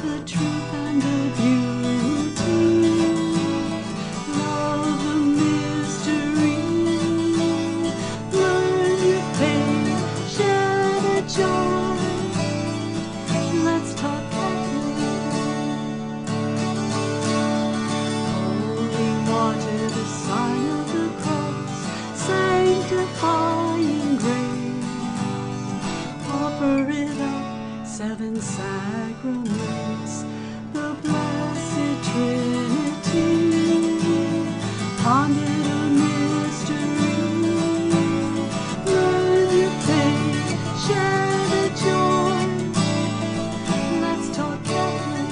the truth and the beauty. Love the mystery. Learn your faith, share the joy. Let's talk Catholic. Holy water, the sign of the cross, sanctifying grace. Offer it up, 7 sacraments, the blessed Trinity. Ponder the mystery. Learn your faith, share the joy. Let's talk Catholic.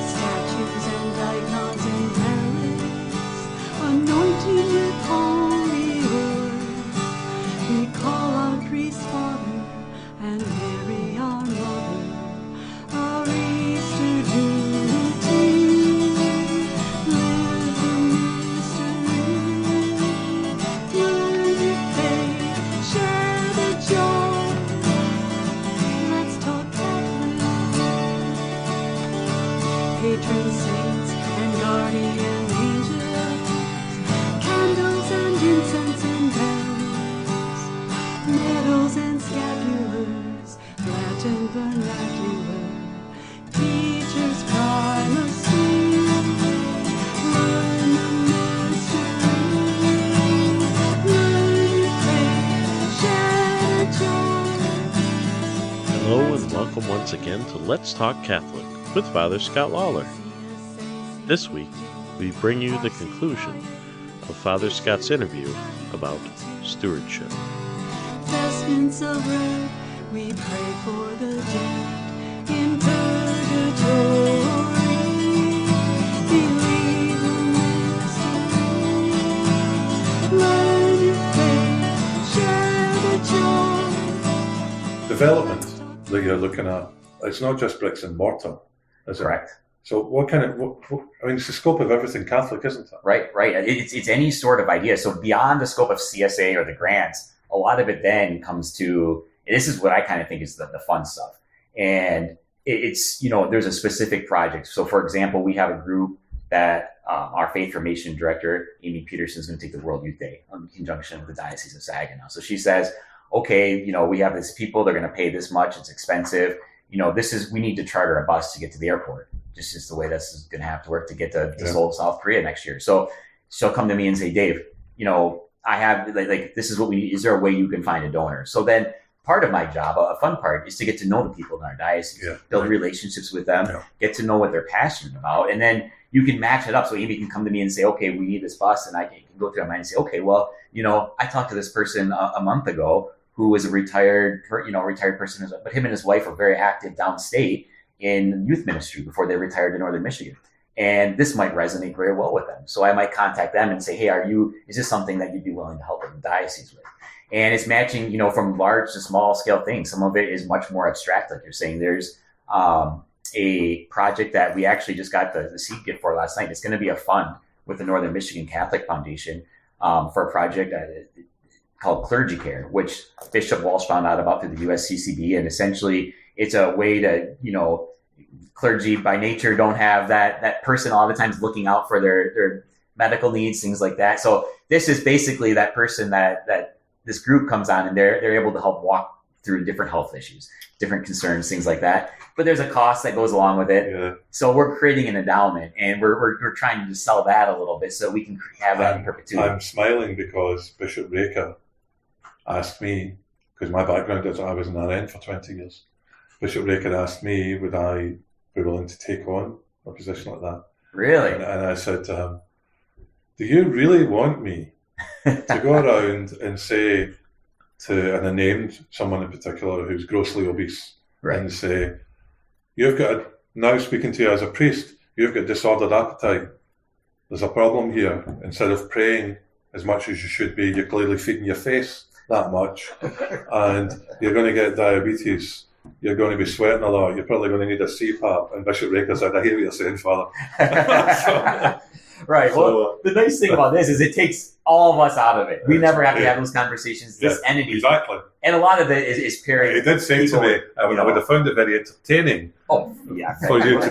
Statues and icons and relics, anointing with holy oil. We call our priest Father and Mary our Mother, our Easter duty. Live the mystery. Learn your faith, share the joy. Let's talk Catholic. Patron saints and guardian angels, candles and incense and bells, medals and scapulars, Latin vernacular, teachers primacy. Learn the mystery. Learn your faith, share the joy. Hello and welcome once again to Let's Talk Catholic with Father Scott Lawler. This week, we bring you the conclusion of Father Scott's interview about stewardship. Vestments of red, we pray for the dead in purgatory. Believe the mystery. Learn your faith, share the joy. Development that you're looking at, it's not just bricks and mortar, is it? Correct. So what kind of, I mean, it's the scope of everything Catholic, isn't it? Right. It's any sort of idea. So beyond the scope of CSA or the grants, a lot of it then comes to, this is what I kind of think is the fun stuff. And it's, there's a specific project. So for example, we have a group that our faith formation director, Amy Peterson, is going to take the World Youth Day in conjunction with the Diocese of Saginaw. So she says, okay, we have these people, they're going to pay this much, it's expensive. We need to charter a bus to get to the airport. Just is the way this is going to have to work to get to Seoul, South Korea next year. So she'll come to me and say, Dave, I have like this is what we need. Is there a way you can find a donor? So then part of my job, a fun part, is to get to know the people in our diocese, build relationships with them, get to know what they're passionate about, and then you can match it up. So Amy can come to me and say, okay, we need this bus, and I can go through my mind and say, okay, well, I talked to this person a month ago who was a retired person, but him and his wife were very active downstate in youth ministry before they retired to Northern Michigan. And this might resonate very well with them. So I might contact them and say, hey, is this something that you'd be willing to help the diocese with? And it's matching, from large to small scale things. Some of it is much more abstract, like you're saying. There's a project that we actually just got the seed gift for last night. It's going to be a fund with the Northern Michigan Catholic Foundation for a project called Clergy Care, which Bishop Walsh found out about through the USCCB. And essentially, it's a way to, clergy by nature don't have that person all the time looking out for their medical needs, things like that. So this is basically that person that this group comes on, and they're able to help walk through different health issues, different concerns, things like that. But there's a cost that goes along with it. Yeah. So we're creating an endowment, and we're trying to sell that a little bit so we can have that in perpetuity. I'm smiling because Bishop Reka asked me, because my background is I was an RN for 20 years. Bishop Reka asked me, would I be willing to take on a position like that? Really? And I said to him, do you really want me to go around and say and I named someone in particular who's grossly obese, right, and say, you've got, now speaking to you as a priest, you've got disordered appetite. There's a problem here. Instead of praying as much as you should be, you're clearly feeding your face that much, and you're going to get diabetes. You're going to be sweating a lot. You're probably going to need a CPAP. And Bishop Reka said, I hear what you're saying, Father. Right. So, Well, the nice thing about this is it takes all of us out of it. We never have to have those conversations. This entity, exactly. And a lot of it is pairing. He did say to me, I would have found it very entertaining. Oh, yeah. For you to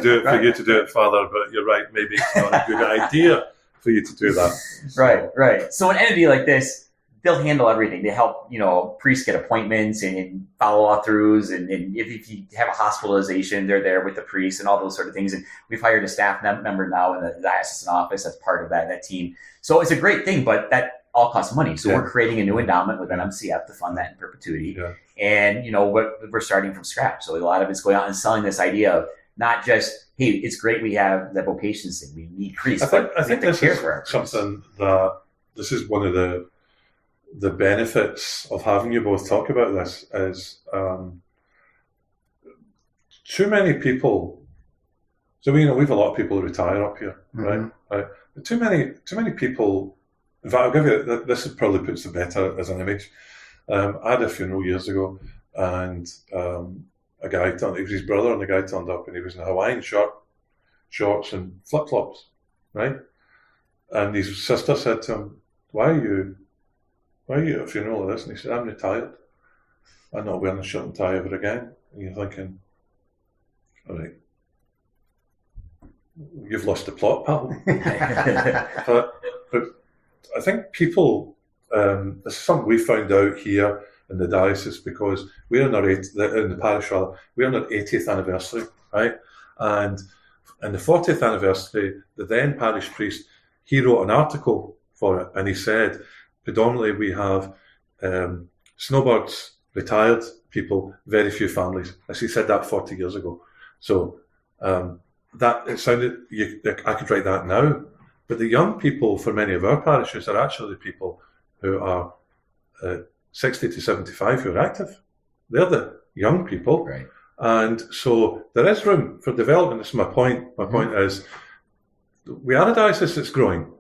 do it, Father. But you're right. Maybe it's not a good idea for you to do that. Right. So an entity like this, they'll handle everything. They help, priests get appointments and follow-throughs. And if you have a hospitalization, they're there with the priest and all those sort of things. And we've hired a staff member now in the diocesan office that's part of that team. So it's a great thing, but that all costs money. So we're creating a new endowment with NMCF to fund that in perpetuity. Yeah. And, we're starting from scratch. So a lot of it's going out and selling this idea of not just, hey, it's great we have that vocations thing. We need priests. I think this is something that this is one of the benefits of having you both talk about this is too many people. So we have a lot of people who retire up here, right? But too many people. In fact, I'll give you this. Probably puts it better as an image. I had a funeral years ago, and a guy turned. It was his brother, and the guy turned up, and he was in a Hawaiian shirt, shorts, and flip flops, right? And his sister said to him, "Why are you at a funeral like this?" And he said, "I'm retired. I'm not wearing a shirt and tie ever again." And you're thinking, all right, you've lost the plot, pal. but I think people, this is something we found out here in the diocese because we're in in the parish rather, we're on our 80th anniversary, right? And in the 40th anniversary, the then parish priest, he wrote an article for it, and he said, predominantly we have snowbirds, retired people, very few families. As he said that 40 years ago. So that it sounded, I could write that now. But the young people for many of our parishes are actually people who are 60 to 75 who are active. They're the young people. Right. And so there is room for development. This is my point. My point is we are a diocese that's growing,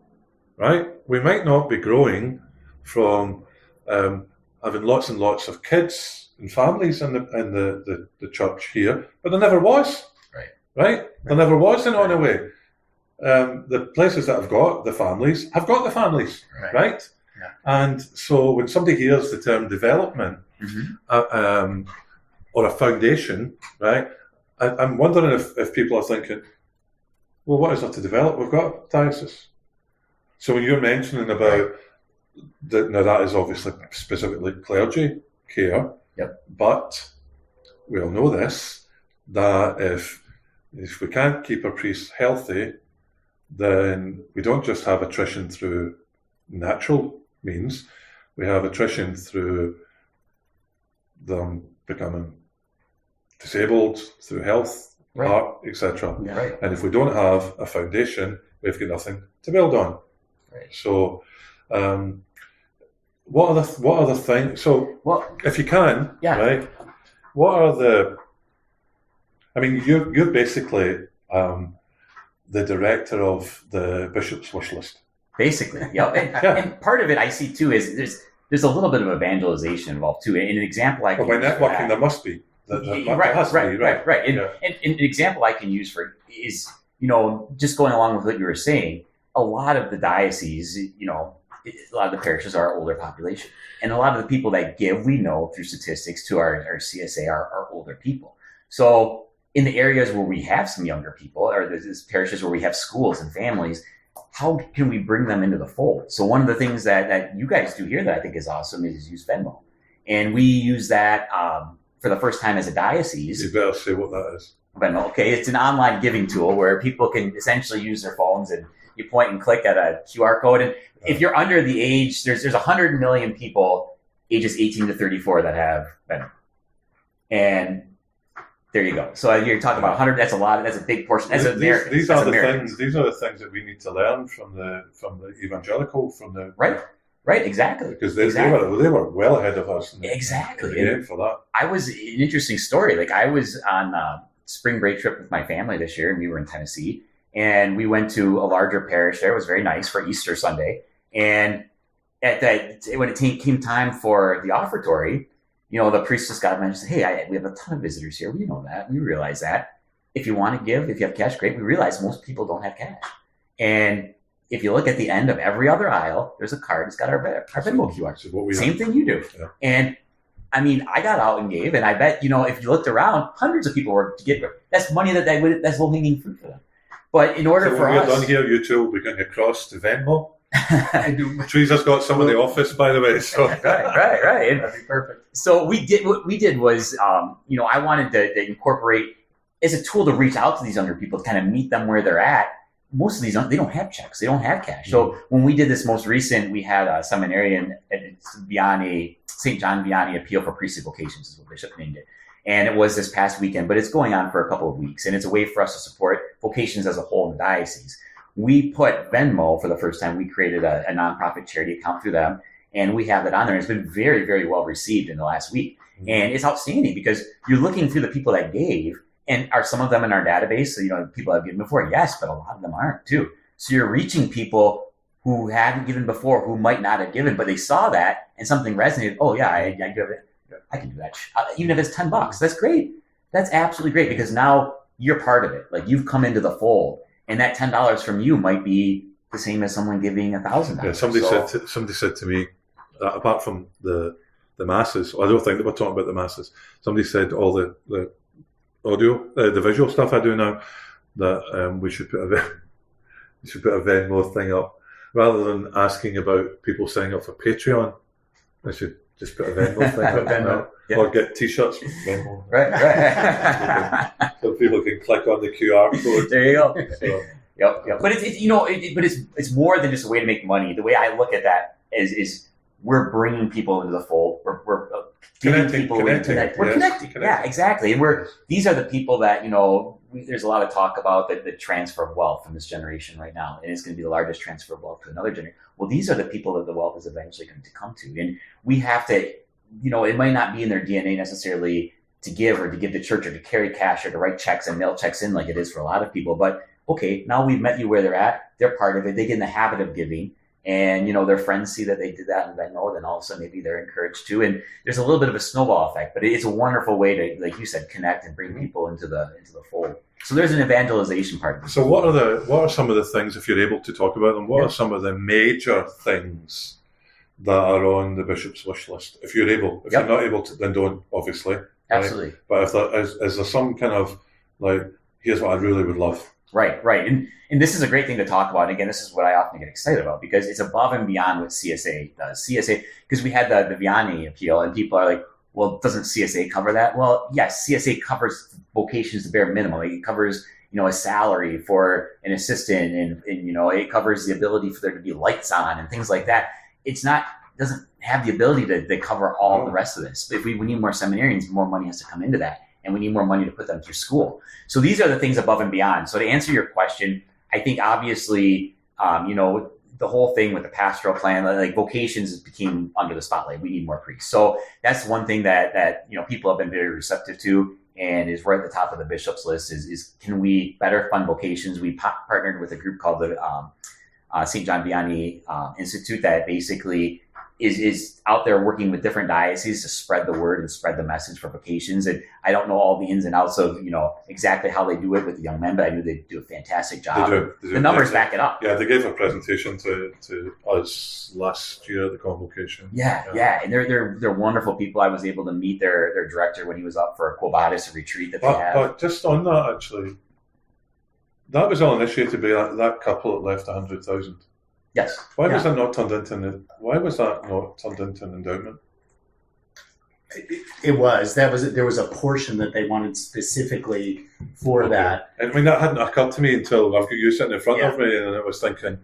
right? We might not be growing from having lots and lots of kids and families in the church here, but there never was. Right? There never was in a way. The places that have got the families have got the families, right? Yeah. And so when somebody hears the term development or a foundation, right, I'm wondering if people are thinking, well, what is there to develop? We've got diocese. So when you're mentioning about now that is obviously specifically clergy care, but we all know this, that if we can't keep our priests healthy, then we don't just have attrition through natural means, we have attrition through them becoming disabled, through health, heart, etc. Right. And if we don't have a foundation, we've got nothing to build on. Right. So what are the things? So if you can, right, what are the... I mean, you're basically the director of the Bishop's Wish List. Basically, And part of it I see too is there's a little bit of evangelization involved too. And an example I can by networking, there must be. Right. And an example I can use for is, just going along with what you were saying, a lot of the dioceses, a lot of the parishes are older population. And a lot of the people that give, we know through statistics to our CSA are older people. So in the areas where we have some younger people, or there's parishes where we have schools and families, how can we bring them into the fold? So one of the things that you guys do here that I think is awesome is use Venmo. And we use that for the first time as a diocese. You better say what that is. Venmo, okay. It's an online giving tool where people can essentially use their phones and you point and click at a QR code. And if you're under the age, there's 100 million people ages 18 to 34 that have Venmo. And there you go. So you're talking about 100. That's a lot. That's a big portion. These are the things. These are the things that we need to learn from the evangelical, from the right. Exactly. Because they were well ahead of us. Exactly. For that. I was an interesting story. Like I was on a spring break trip with my family this year, and we were in Tennessee, and we went to a larger parish there. It was very nice for Easter Sunday, and when it came time for the offertory, the priest just got up and said, hey, we have a ton of visitors here. We know that. We realize that. If you want to give, if you have cash, great. We realize most people don't have cash. And if you look at the end of every other aisle, there's a card that's got our Venmo QR. Same thing you do. Yeah. And I mean, I got out and gave, and I bet, if you looked around, hundreds of people were to get, that's money that's low-hanging fruit for them. But in order for us... When we're done here, you two will be going across to Venmo. Teresa's got some of the office, by the way. So. Right. That'd be perfect. So what we did was, I wanted to incorporate, as a tool to reach out to these younger people, to kind of meet them where they're at. Most of these, they don't have checks. They don't have cash. So when we did this most recent, we had a seminarian at St. John Vianney Appeal for Priestly Vocations is what Bishop named it. And it was this past weekend, but it's going on for a couple of weeks. And it's a way for us to support vocations as a whole in the diocese. We put Venmo for the first time. We created a nonprofit charity account through them. And we have it on there. It's been very, very well received in the last week. And it's outstanding because you're looking through the people that gave. And are some of them in our database? So, people have given before? Yes, but a lot of them aren't too. So you're reaching people who hadn't given before, who might not have given, but they saw that and something resonated. Oh yeah, I give it. I can do that. Even if it's $10, that's great. That's absolutely great because now you're part of it. Like you've come into the fold, and that $10 from you might be the same as someone giving $1,000. Yeah, somebody said to me that apart from the masses, I don't think that we're talking about the masses. Somebody said all the audio, the visual stuff I do now, that we should put a Venmo thing up rather than asking about people signing up for Patreon. I should just put a Venmo thing up now, or get T-shirts with Venmo. Right. So people can click on the QR code. There you go. So. Yep. But it's more than just a way to make money. The way I look at that is we're bringing people into the fold. We're connecting. We're connecting. Yeah, exactly. And these are the people that, there's a lot of talk about the transfer of wealth from this generation right now. And it's going to be the largest transfer of wealth to another generation. Well, these are the people that the wealth is eventually going to come to. And we have to, it might not be in their DNA necessarily to give the church or to carry cash or to write checks and mail checks in like it is for a lot of people. But okay, now we've met you where they're at. They're part of it. They get in the habit of giving. And, their friends see that they did that in Venmo, then also maybe they're encouraged too. And there's a little bit of a snowball effect, but it's a wonderful way to, like you said, connect and bring people into the fold. So there's an evangelization part of this. So what are some of the things, if you're able to talk about them, what are some of the major things that are on the bishop's wish list? If you're able, if you're not able to, then don't, obviously. Absolutely. Right? But if there is there some kind of here's what I really would love. Right. And this is a great thing to talk about. And again, this is what I often get excited about because it's above and beyond what CSA does. CSA, because we had the Vianney appeal and people are like, well, doesn't CSA cover that? Well, yes, CSA covers vocations the bare minimum. It covers, a salary for an assistant and it covers the ability for there to be lights on and things like that. Doesn't have the ability to cover all the rest of this. If we need more seminarians, more money has to come into that. And we need more money to put them through school. So these are the things above and beyond. So to answer your question, I think obviously, the whole thing with the pastoral plan, like vocations became under the spotlight. We need more priests. So that's one thing that people have been very receptive to and is right at the top of the bishop's list is can we better fund vocations? We partnered with a group called the St. John Vianney Institute that basically is out there working with different dioceses to spread the word and spread the message for vocations. And I don't know all the ins and outs of, exactly how they do it with the young men, but I knew they do a fantastic job. They do. The numbers back it up. Yeah, they gave a presentation to us last year at the convocation. Yeah. And they're wonderful people. I was able to meet their director when he was up for a Quo Vadis retreat that they have. But just on that, actually, that was all initiated by that couple that left 100,000. Yes. Why was that not turned into an endowment? It was. There was a portion that they wanted specifically for that. I mean, that hadn't occurred to me until I've got you sitting in front of me, and I was thinking,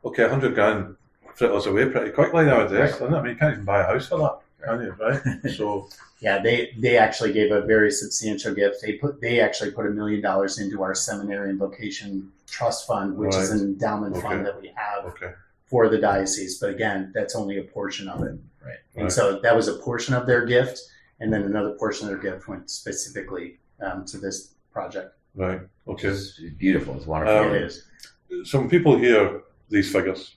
okay, 100 grand fritters away pretty quickly nowadays, doesn't it? I mean, you can't even buy a house for that, can you? Right? So. Yeah, they actually gave a very substantial gift. They actually put $1 million into our seminary and vocation trust fund, which is an endowment fund that we have for the diocese. But again, that's only a portion of it. Right. And so that was a portion of their gift, and then another portion of their gift went specifically to this project. Right. Okay. It's beautiful. It's wonderful. It is. Some people hear these figures.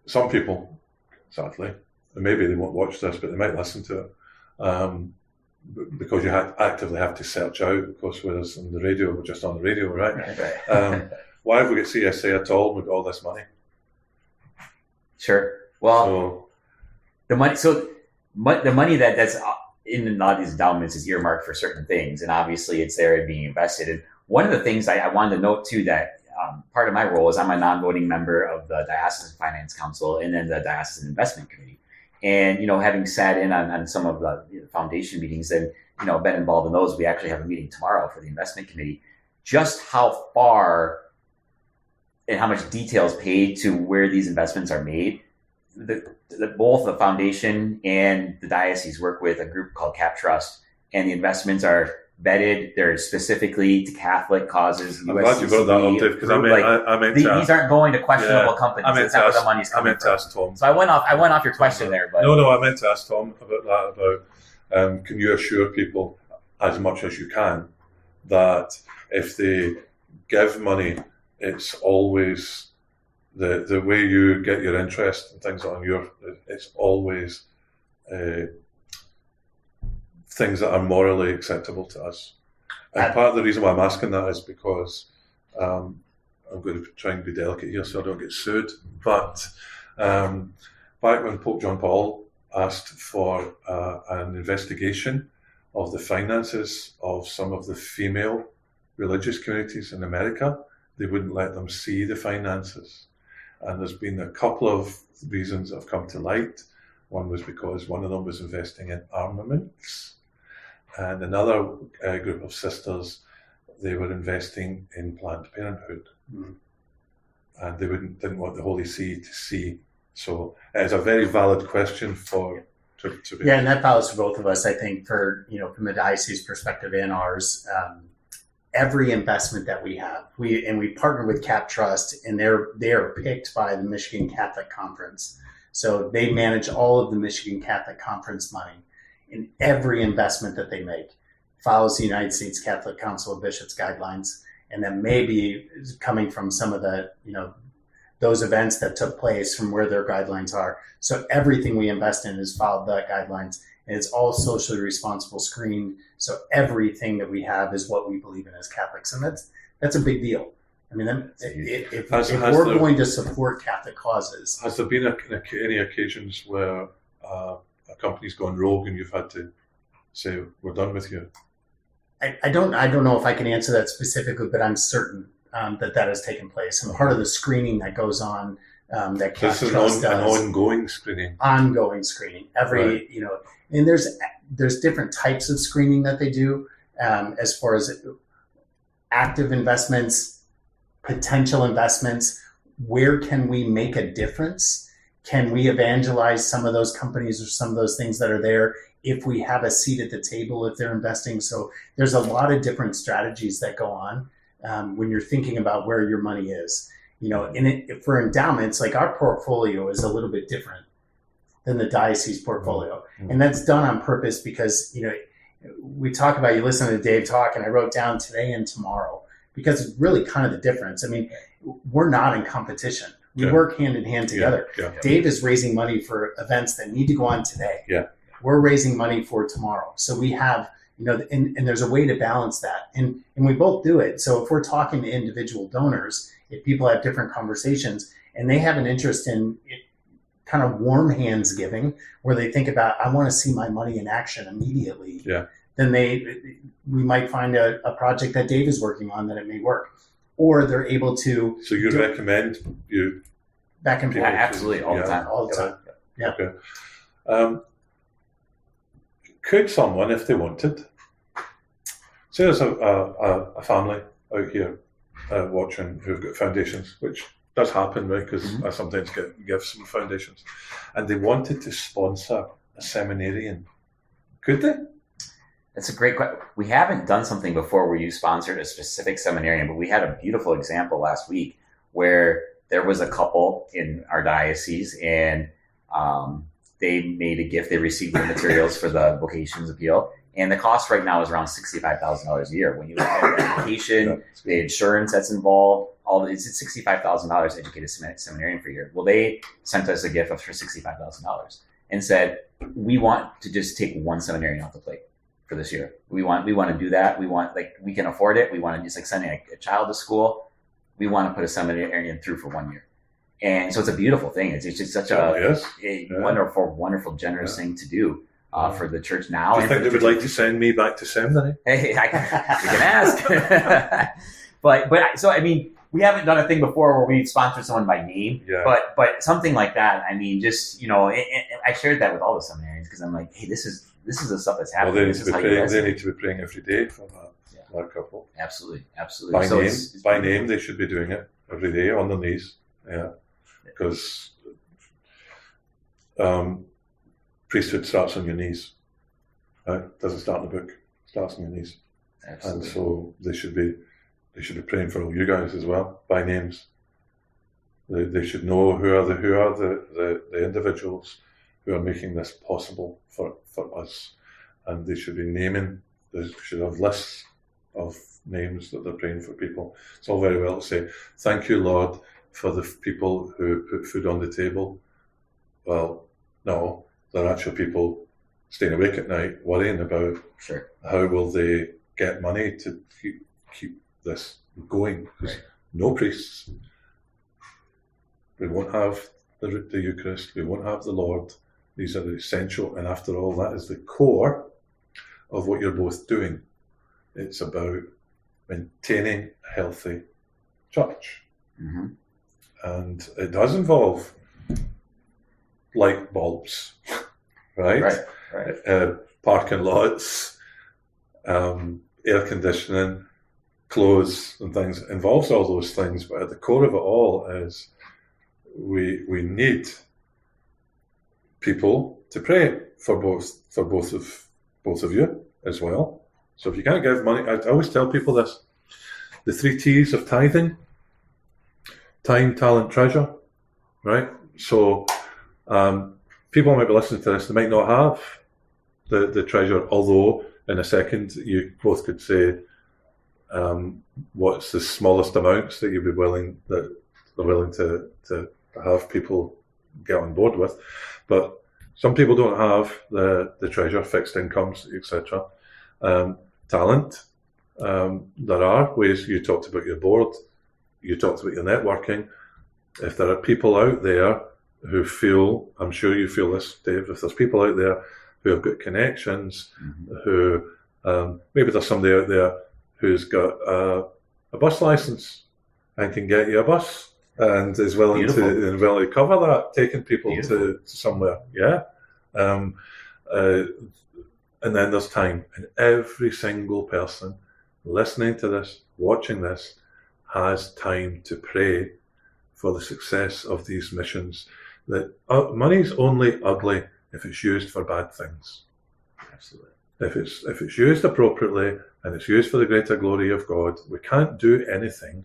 Some people, sadly. And maybe they won't watch this, but they might listen to it because you actively have to search out, of course, whereas on the radio, we're just on the radio, right? why have we got CSA at all? We've got all this money. Sure. Well, the money that's in a lot of these endowments is earmarked for certain things, and obviously it's there and being invested. And one of the things I wanted to note too, that part of my role is I'm a non-voting member of the Diocesan Finance Council and then the Diocesan Investment Committee. And, having sat in on some of the foundation meetings and, been involved in those, we actually have a meeting tomorrow for the investment committee, just how far and how much detail is paid to where these investments are made. Both the foundation and the diocese work with a group called Cap Trust, and the investments are vetted. They're specifically to Catholic causes. I'm glad you brought that up, Dave, because I meant these aren't going to questionable companies. That's not where the money's coming from. To ask Tom. So I went off your question there, but no, I meant to ask Tom about that. About can you assure people as much as you can that if they give money, it's always the way you get your interest and things it's always things that are morally acceptable to us. And part of the reason why I'm asking that is because I'm going to try and be delicate here so I don't get sued. But back when Pope John Paul asked for an investigation of the finances of some of the female religious communities in America, they wouldn't let them see the finances. And there's been a couple of reasons that have come to light. One was because one of them was investing in armaments. And another group of sisters, they were investing in Planned Parenthood. Mm-hmm. And they didn't want the Holy See to see. So it's a very valid question to be. Yeah, and that follows for both of us, I think, from the diocese perspective and ours. Every investment that we have, we partner with Cap Trust, and they are picked by the Michigan Catholic Conference. So they manage all of the Michigan Catholic Conference money, and every investment that they make follows the United States Catholic Council of Bishops guidelines, and that may be coming from some of the those events that took place from where their guidelines are. So everything we invest in is followed the guidelines. And it's all socially responsible screened. So everything that we have is what we believe in as Catholics. And that's a big deal. I mean, if we're going to support Catholic causes. Has there been any occasions where a company's gone rogue and you've had to say, we're done with you? I don't know if I can answer that specifically, but I'm certain that has taken place. And part of the screening that goes on, that Cap Trust does. An ongoing screening. Ongoing screening. And there's different types of screening that they do, as far as active investments, potential investments. Where can we make a difference? Can we evangelize some of those companies or some of those things that are there if we have a seat at the table if they're investing? So there's a lot of different strategies that go on when you're thinking about where your money is. For endowments, like our portfolio is a little bit different than the diocese portfolio. Mm-hmm. And that's done on purpose because, we talk about, you listen to Dave talk, and I wrote down today and tomorrow, because it's really kind of the difference. I mean, we're not in competition. We work hand in hand together. Yeah. Dave is raising money for events that need to go on today. Yeah. We're raising money for tomorrow. So we have, and there's a way to balance that. And we both do it. So if we're talking to individual donors, if people have different conversations and they have an interest in it, kind of warm hands giving, where they think about, I want to see my money in action immediately. Yeah. Then we might find a project that Dave is working on that it may work, or they're able to. So you recommend you back and forth? Absolutely, all the time. All the time. Yeah. Okay. Could someone, if they wanted, say there's a family out here watching who've got foundations, which does happen, right? Because I sometimes get gifts from foundations, and they wanted to sponsor a seminarian. Could they? That's a great question. We haven't done something before where you sponsored a specific seminarian, but we had a beautiful example last week where there was a couple in our diocese, and they made a gift. They received the materials for the vocations appeal, and the cost right now is around $65,000 a year. When you look at the education, the insurance that's involved, it's $65,000 to educate a seminarian for a year. Well, they sent us a gift for $65,000 and said, we want to just take one seminarian off the plate for this year. We want to do that. We can afford it. We want to just send a child to school. we want to put a seminarian through for 1 year. And so it's a beautiful thing. It's just such a wonderful, generous thing to do for the church now. Do you think they would like to send me back to seminary? Hey, we can ask. but so, I mean, we haven't done a thing before where we sponsored someone by name, but something like that. I mean, just, I shared that with all the seminarians because I'm like, hey, this is the stuff that's happening. Well, they need to be praying every day for that couple. Absolutely. By name, they should be doing it every day on their knees. Yeah, because priesthood starts on your knees. It doesn't start in the book. It starts on your knees. Absolutely. And so they should be praying for all you guys as well by names. They should know who are the individuals who are making this possible for us, and they should be naming. They should have lists of names that they're praying for people. It's all very well to say, "Thank you, Lord, for the people who put food on the table." Well, no, they're actual people staying awake at night, worrying about how will they get money to keep this going. Because no priests, we won't have the Eucharist, we won't have the Lord. These are the essential, and after all, that is the core of what you're both doing. It's about maintaining a healthy church. Mm-hmm. And it does involve light bulbs, right? Parking lots, air conditioning, clothes and things. It involves all those things, but at the core of it all is we need people to pray for both of you as well. So if you can't give money, I always tell people this: the 3 T's of tithing: time, talent, treasure. Right. So people might be listening to this; they might not have the treasure. Although in a second you both could say, what's the smallest amounts that you'd be willing to have people get on board with. But some people don't have the treasure, fixed incomes, etc. Talent. There are ways. You talked about your board. You talked about your networking. If there are people out there who feel, I'm sure you feel this, Dave, if there's people out there who have got connections, who maybe there's somebody out there who's got a bus license and can get you a bus and is willing to cover that, taking people to somewhere. Yeah. And then there's time. And every single person listening to this, watching this, has time to pray for the success of these missions. That money's only ugly if it's used for bad things. Absolutely. If it's used appropriately and it's used for the greater glory of God, we can't do anything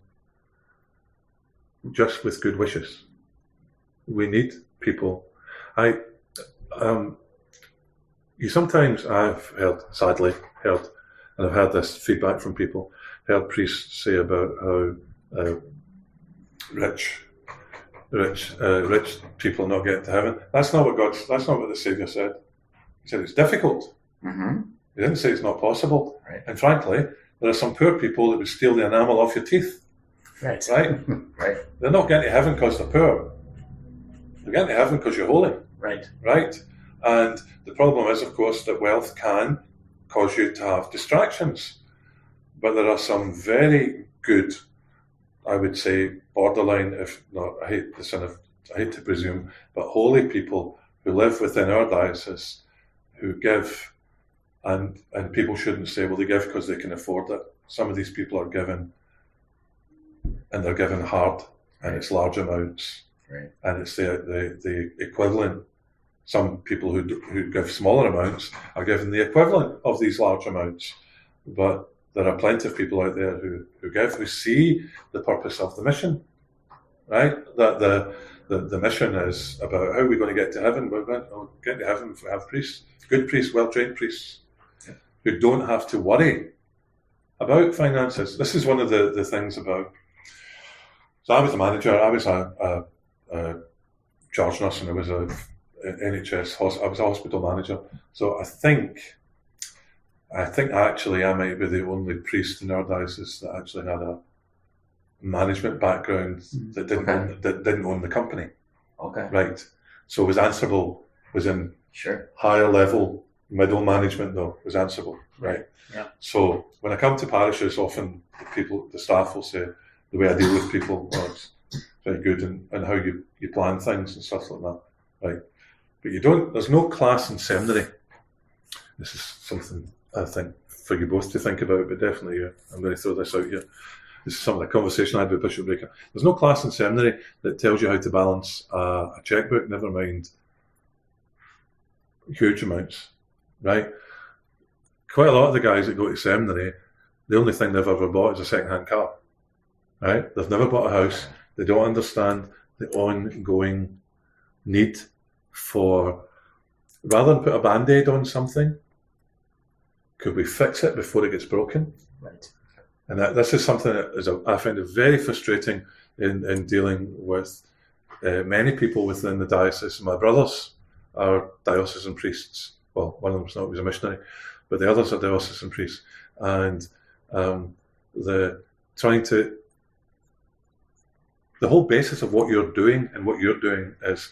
just with good wishes. We need people. Sometimes I've sadly heard, and I've had this feedback from people, heard priests say about how rich people not get to heaven. That's not what the Saviour said. He said it's difficult. Mm-hmm. He didn't say it's not possible. Right. And frankly, there are some poor people that would steal the enamel off your teeth. Right. Right. They're not getting to heaven because they're poor. They're getting to heaven because you're holy. Right. Right. And the problem is, of course, that wealth can cause you to have distractions. But there are some very good, I would say, borderline, if not, I hate to presume, but holy people who live within our diocese who give, and people shouldn't say, well, they give because they can afford it. Some of these people are given, and they're given hard, and it's large amounts, and it's the equivalent. Some people who give smaller amounts are given the equivalent of these large amounts, but there are plenty of people out there who give, who see the purpose of the mission, right? That the mission is about how are we going to get to heaven. We're going to get to heaven if we have priests, good priests, well-trained priests, who don't have to worry about finances. This is one of the things about. So I was a manager. I was a charge nurse, and I was a NHS. I was a hospital manager. So I think actually I might be the only priest in our diocese that actually had management background that didn't own the company. Okay. Right. So was answerable, was in higher level, middle management though, was answerable. Right. Yeah. So when I come to parishes, often the staff will say, the way I deal with people, well, it's very good, and how you plan things and stuff like that. Right. But there's no class in seminary. This is something I think for you both to think about, but definitely I'm going to throw this out here. This is some of the conversation I had with Bishop Breaker. There's no class in seminary that tells you how to balance a checkbook, never mind huge amounts, right? Quite a lot of the guys that go to seminary, the only thing they've ever bought is a second-hand car, right? They've never bought a house. They don't understand the ongoing need for, rather than put a Band-Aid on something, could we fix it before it gets broken? Right. And this is something that I find it very frustrating in dealing with many people within the diocese. My brothers are diocesan priests. Well, one of them's not, he was a missionary, but the others are diocesan priests. And the whole basis of what you're doing is,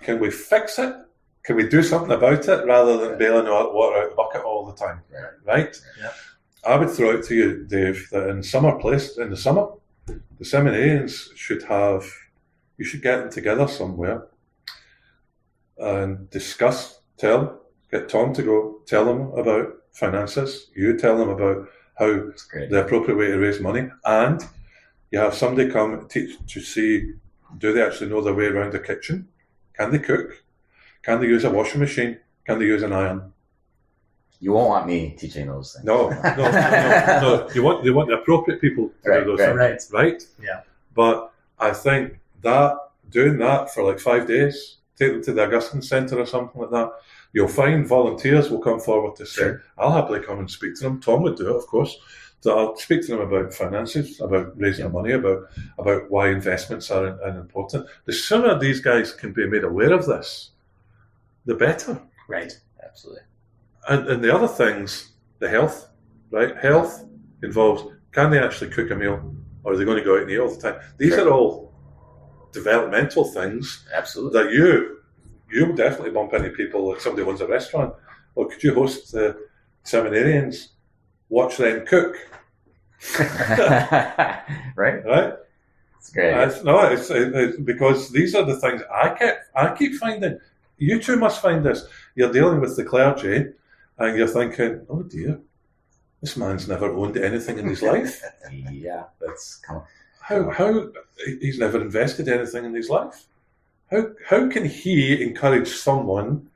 can we fix it? Can we do something about it rather than bailing water out of the bucket all the time? Right? Yeah. I would throw out to you, Dave, that in the summer, the seminarians you should get them together somewhere and discuss, get Tom to go, tell them about finances, you tell them about how the appropriate way to raise money, and you have somebody come teach to see, do they actually know their way around the kitchen? Can they cook? Can they use a washing machine? Can they use an iron? You won't want me teaching those things. No. You want the appropriate people to do those things, right? Yeah. But I think doing that for like 5 days, take them to the Augustine Centre or something like that, you'll find volunteers will come forward to say, I'll happily come and speak to them. Tom would do it, of course. So I'll speak to them about finances, about raising money, about why investments are important. The sooner these guys can be made aware of this, the better. Right. Absolutely. And the other things, the health, right? Health involves, can they actually cook a meal, or are they going to go out and eat all the time? These are all developmental things. Absolutely. That you'll definitely bump into people, like somebody owns a restaurant. Well, could you host the seminarians, watch them cook? Right? It's great. It's because these are the things I keep finding. You too must find this. You're dealing with the clergy, and you're thinking, oh dear, this man's never owned anything in his life. Yeah, that's kind of... How he's never invested anything in his life. How can he encourage someone?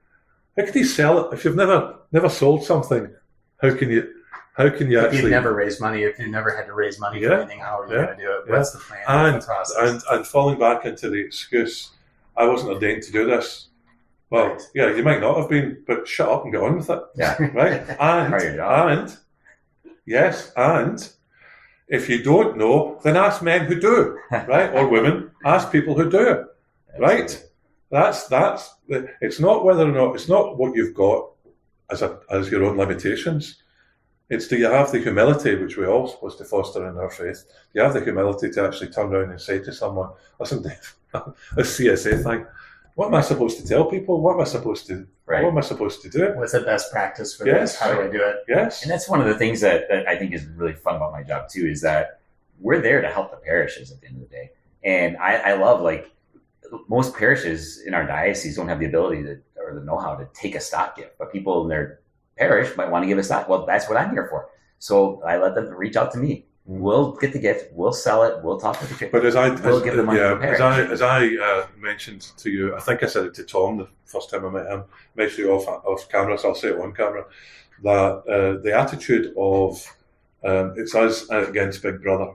How can he sell it if you've never sold something? How can you actually? If you've never raised money, if you've never had to raise money for anything, how are you going to do it? What's the plan? And the process? And falling back into the excuse, I wasn't ordained to do this. Well, yeah, you might not have been, but shut up and get on with it. Yeah. Right? And if you don't know, then ask men who do, right? Or women, ask people who do, right? That's it's not whether or not, it's not what you've got as your own limitations. It's, do you have the humility, which we're all supposed to foster in our faith? Do you have the humility to actually turn around and say to someone, listen, Dave, a CSA thing, what am I supposed to tell people? What am I supposed to do? What's the best practice for this? How do I do it? Yes. And that's one of the things that I think is really fun about my job too, is that we're there to help the parishes at the end of the day. And I love, like, most parishes in our diocese don't have the ability or the know-how to take a stock gift, but people in their parish might want to give a stock. Well, that's what I'm here for. So I let them reach out to me. We'll get the gift. We'll sell it. We'll talk to the church. But as I parish. mentioned to you, I think I said it to Tom the first time I met him. Mentioned it off camera, so I'll say it on camera. That the attitude of it's us against Big Brother,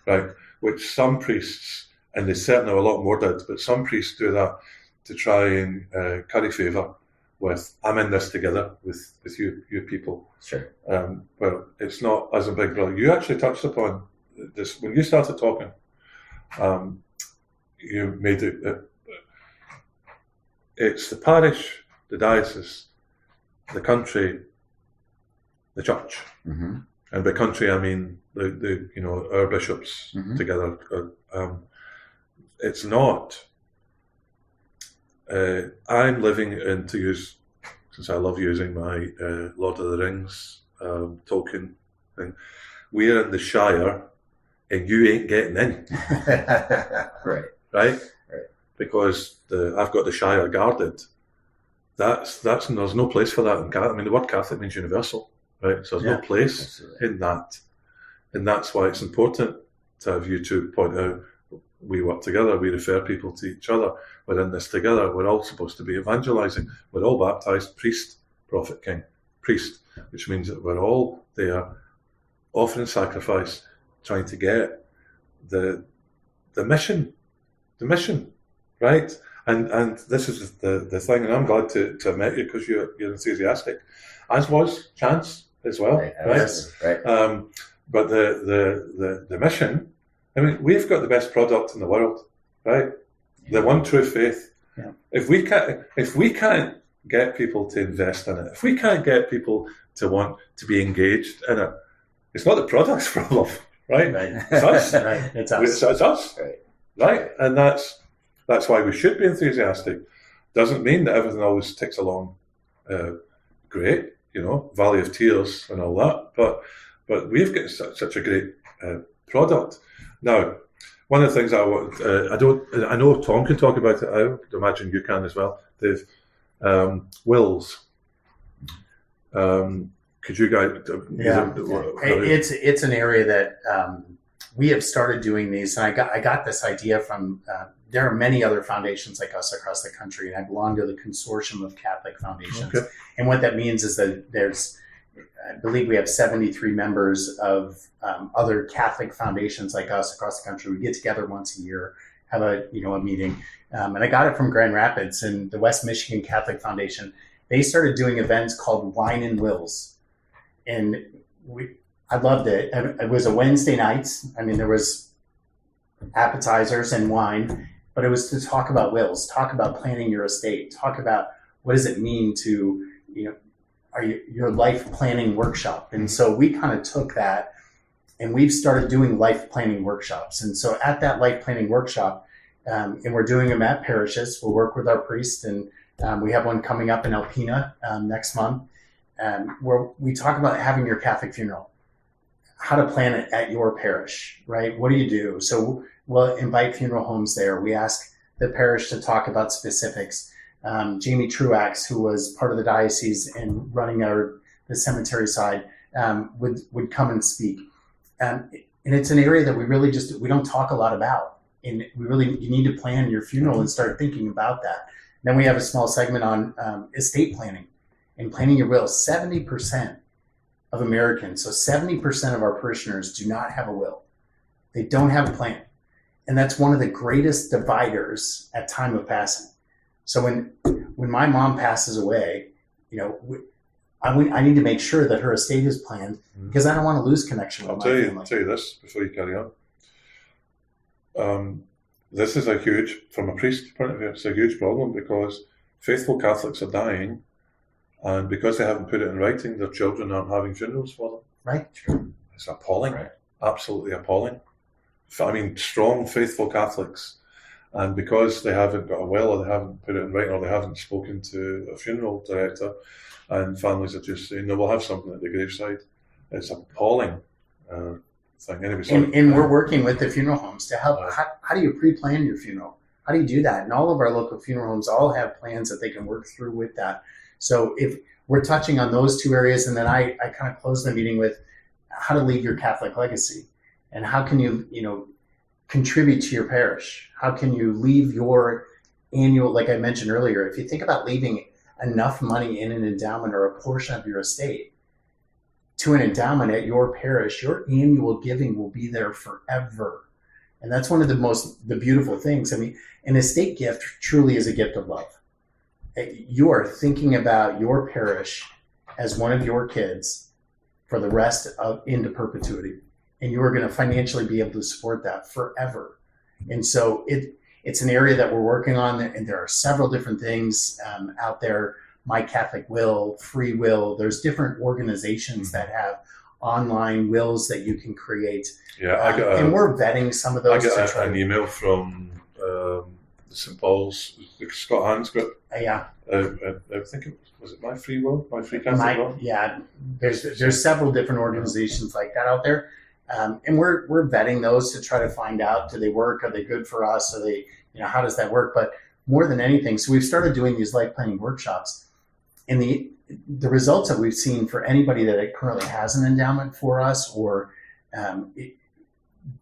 right? Which some priests, and they certainly a lot more did, but some priests do that to try and curry favour with, I'm in this together with you people. Sure. Well, it's not as a Big Brother. You actually touched upon this when you started talking. You made it. It's the parish, the diocese, the country, the church. Mm-hmm. And by country, I mean the our bishops together. It's not. I'm living in, to use, since I love using my Lord of the Rings Tolkien thing, we're in the Shire and you ain't getting in. Right? Because I've got the Shire guarded. There's no place for that in Catholic. I mean, the word Catholic means universal, right? So there's no place in that. And that's why it's important to have you two point out, we work together, we refer people to each other, we're in this together, we're all supposed to be evangelizing, we're all baptized, priest, prophet, king, priest, which means that we're all there offering sacrifice, trying to get the mission, right? And this is the thing, and I'm glad to have met you because you're enthusiastic, as was Chance as well, right? But the mission, I mean, we've got the best product in the world, right? The one true faith. Yeah. If we can't get people to invest in it, if we can't get people to want to be engaged in it, it's not the product's problem, right? It's us. Right. It's us. It's us, right? And that's why we should be enthusiastic. Doesn't mean that everything always ticks along great, Valley of Tears and all that, but we've got such a great product. Now, one of the things I know Tom can talk about it. I would imagine you can as well, Dave. Wills. Could you guys? It's an area that we have started doing these, and I got this idea from. There are many other foundations like us across the country, and I belong to the consortium of Catholic foundations. Okay. And what that means is that I believe we have 73 members of other Catholic foundations like us across the country. We get together once a year, have a meeting. And I got it from Grand Rapids and the West Michigan Catholic Foundation. They started doing events called Wine and Wills. And I loved it. It was a Wednesday night. I mean, there was appetizers and wine, but it was to talk about wills, talk about planning your estate, talk about what does it mean to, your life planning workshop. And so we kind of took that and we've started doing life planning workshops. And so at that life planning workshop, and we're doing them at parishes, we'll work with our priest, and we have one coming up in Alpena next month, where we talk about having your Catholic funeral, how to plan it at your parish, right? What do you do? So we'll invite funeral homes there. We ask the parish to talk about specifics. Jamie Truax, who was part of the diocese and running the cemetery side, would come and speak. And it's an area that we don't talk a lot about. And you need to plan your funeral and start thinking about that. Then we have a small segment on estate planning and planning your will. 70% of Americans, so 70% of our parishioners do not have a will. They don't have a plan. And that's one of the greatest dividers at time of passing. So when my mom passes away, I need to make sure that her estate is planned because I don't want to lose connection with my family. I'll tell you this before you carry on. This is from a priest's point of view, it's a huge problem because faithful Catholics are dying, and because they haven't put it in writing, their children aren't having funerals for them. Right. It's appalling. Right. Absolutely appalling. I mean, strong, faithful Catholics. And because they haven't got a will, or they haven't put it in writing, or they haven't spoken to a funeral director, and families are just saying, no, we'll have something at the graveside. It's appalling thing. Anyway, and we're working with the funeral homes to help. How do you pre-plan your funeral? How do you do that? And all of our local funeral homes all have plans that they can work through with that. So if we're touching on those two areas, and then I kind of close the meeting with how to leave your Catholic legacy, and how can you, contribute to your parish? How can you leave your annual, like I mentioned earlier, if you think about leaving enough money in an endowment or a portion of your estate to an endowment at your parish, your annual giving will be there forever. And that's one of the beautiful things. I mean, an estate gift truly is a gift of love. You are thinking about your parish as one of your kids for the rest of into perpetuity. And you are going to financially be able to support that forever. And so it's an area that we're working on, and there are several different things out there. My Catholic Will, Free Will, there's different organizations that have online wills that you can create. Yeah, and we're vetting some of those. I got an email from St. Paul's, Scott Hand's group. Yeah. I think was it My Free Will? My Free Catholic Will? Yeah, there's several different organizations like that out there. And we're vetting those to try to find out, do they work? Are they good for us? Are they, how does that work? But more than anything, so we've started doing these life planning workshops, and the results that we've seen for anybody that currently has an endowment for us, or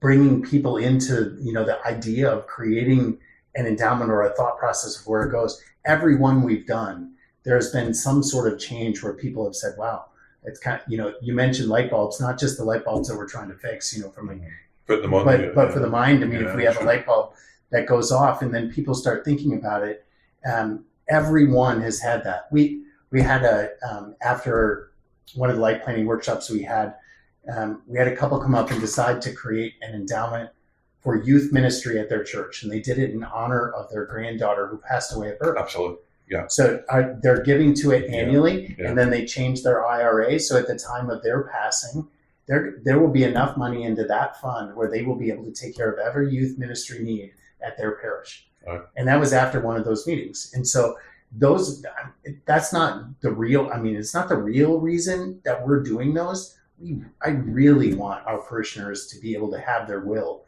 bringing people into, the idea of creating an endowment or a thought process of where it goes. Every one we've done, there's been some sort of change where people have said, wow, it's kind of, you mentioned light bulbs, not just the light bulbs that we're trying to fix, from like, put them on, but for the mind. I mean, if we have a light bulb that goes off and then people start thinking about it, everyone has had that. We had after one of the life planning workshops we had a couple come up and decide to create an endowment for youth ministry at their church, and they did it in honor of their granddaughter who passed away at birth. Absolutely. Yeah. So they're giving to it annually, and then they change their IRA. So at the time of their passing, there will be enough money into that fund where they will be able to take care of every youth ministry need at their parish. Right. And that was after one of those meetings. And so that's not the real, it's not the real reason that we're doing those. I really want our parishioners to be able to have their will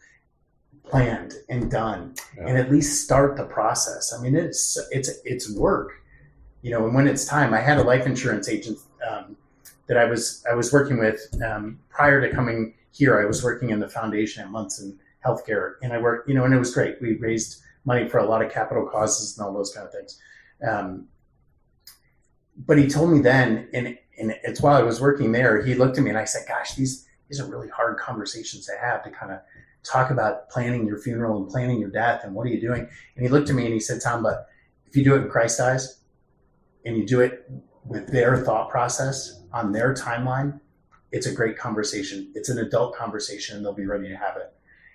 planned and done, and at least start the process. It's work, and when it's time. I had a life insurance agent that I was working with prior to coming here. I was working in the foundation at Munson Healthcare, and I worked, and it was great. We raised money for a lot of capital causes and all those kind of things. But he told me then, and it's while I was working there, he looked at me and I said, gosh, these are really hard conversations to have, to kind of talk about planning your funeral and planning your death and what are you doing? And he looked at me and he said, Tom, but if you do it in Christ's eyes and you do it with their thought process on their timeline, it's a great conversation. It's an adult conversation, and they'll be ready to have it.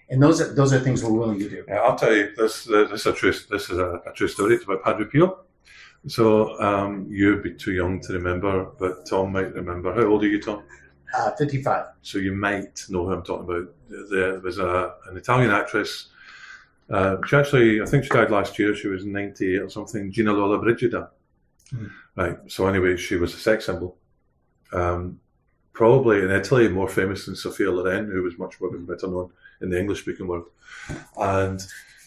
And those are things we're willing to do. Yeah, I'll tell you, this is a true story. It's about Padre Pio. So you'd be too young to remember, but Tom might remember. How old are you, Tom? 55. So you might know who I'm talking about. There was an Italian actress. She actually, I think she died last year. She was 98 or something. Gina Lollobrigida. Right. So anyway, she was a sex symbol. Probably in Italy, more famous than Sophia Loren, who was much better known in the English-speaking world. And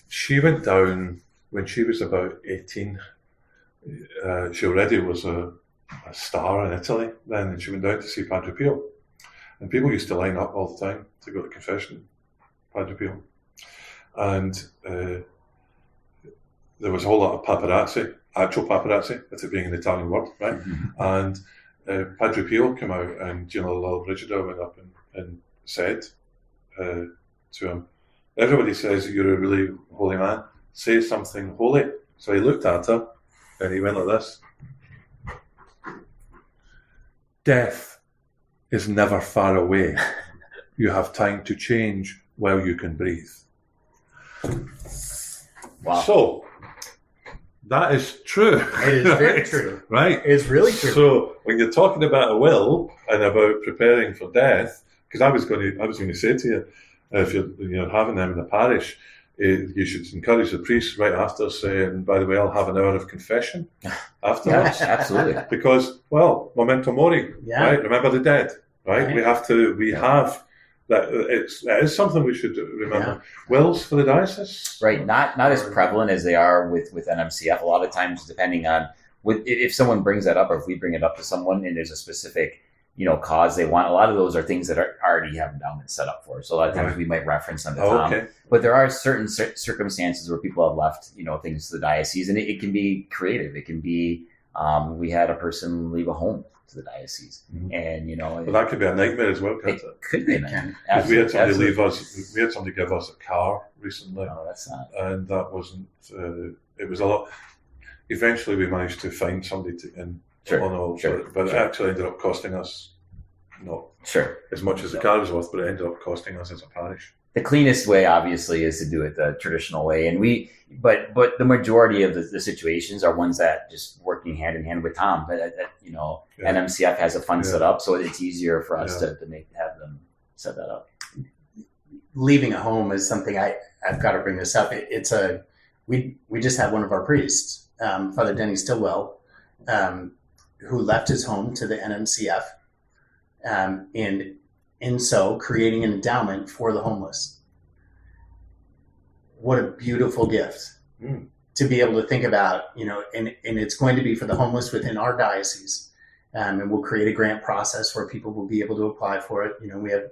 she went down when she was about 18. She already was a star in Italy then, and she went down to see Padre Pio. And people used to line up all the time to go to confession, Padre Pio. And there was a whole lot of paparazzi, actual paparazzi, that's it being an Italian word, right? Mm-hmm. And Padre Pio came out, and Gina Lollobrigida went up and said to him, everybody says that you're a really holy man, say something holy. So he looked at her, and he went like this. Death is never far away. You have time to change while you can breathe. Wow. So, that is true. It is very true. Right? It's really true. So, when you're talking about a will and about preparing for death, because I was going to say to you, if you're having them in the parish, you should encourage the priest right after saying, by the way, I'll have an hour of confession afterwards. Yeah, absolutely. Because, well, memento mori, right? Remember the dead, right? We have that. It is something we should remember. Yeah. Wills for the diocese? Right. Not as prevalent as they are with NMCF. A lot of times, depending on if someone brings that up, or if we bring it up to someone and there's a specific cause they want. A lot of those are things that already have endowments set up for. So a lot of times we might reference them to Tom. Okay. But there are certain circumstances where people have left, things to the diocese, and it can be creative. It can be, we had a person leave a home to the diocese, mm-hmm. and well, that could be a nightmare as well, can't it? Could be a nightmare. We had somebody leave us. We had somebody give us a car recently. No, that's not. And that wasn't. It was a lot. Eventually, we managed to find somebody but it actually ended up costing us not as much as the car was worth, but it ended up costing us as a parish. the cleanest way, obviously, is to do it the traditional way. And but the majority of the situations are ones that just working hand in hand with Tom. But NMCF has a fund set up, so it's easier for us to have them set that up. Leaving a home is something I've got to bring this up. We just had one of our priests, Father Denny Stillwell, who left his home to the NMCF, and in so creating an endowment for the homeless. What a beautiful gift to be able to think about, and it's going to be for the homeless within our diocese. And we'll create a grant process where people will be able to apply for it. We have,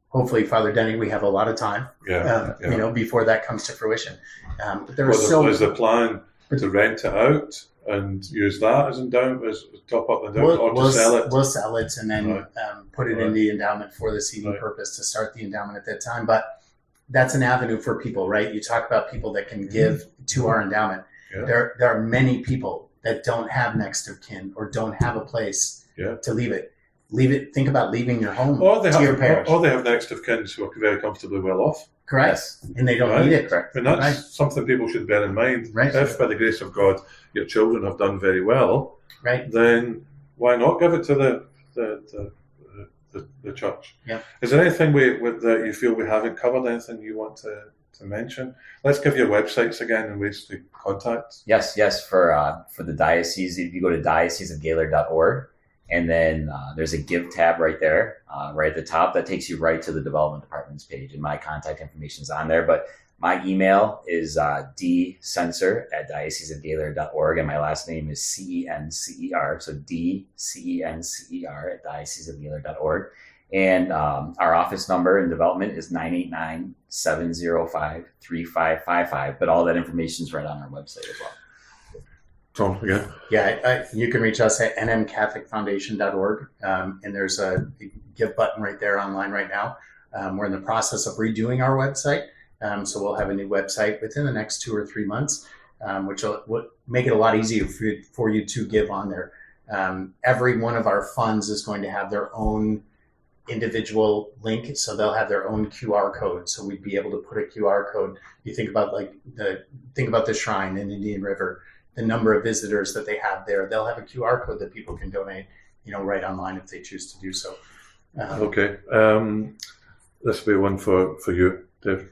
hopefully, Father Denny, we have a lot of time, before that comes to fruition. But is the plan to rent it out and use that as endowment, as top up the endowment, or to sell it? We'll sell it and then put it in the endowment for the seeding purpose to start the endowment at that time. But that's an avenue for people, right? You talk about people that can give to our endowment. Yeah. There are many people that don't have next of kin or don't have a place to leave it. Think about leaving your home to your parish. Or they have next of kin who are very comfortably well off. Correct. Yes. And they don't need it. Correct. And that's something people should bear in mind. Right. If, by the grace of God, your children have done very well, then why not give it to the church? Yeah. Is there anything that you feel we haven't covered? Anything you want to mention? Let's give your websites again and ways to contact. Yes. For the diocese, if you go to dioceseofgaylor.org, and then there's a give tab right there, right at the top, that takes you right to the development department's page, and my contact information is on there. But my email is dcencer@dioceseofgaylor.org, and my last name is CENCER, so DCENCER@dioceseofgaylor.org. And our office number in development is 989-705-3555. But all that information is right on our website as well. Tom, again? Yeah, you can reach us at nmcatholicfoundation.org, and there's a give button right there online right now. We're in the process of redoing our website, so we'll have a new website within the next 2 or 3 months, which will make it a lot easier for you to give on there. Every one of our funds is going to have their own individual link, so they'll have their own QR code. So we'd be able to put a QR code. You think about the shrine in Indian River, the number of visitors that they have there. They'll have a QR code that people can donate, right online if they choose to do so. Okay. This will be one for you, Dave.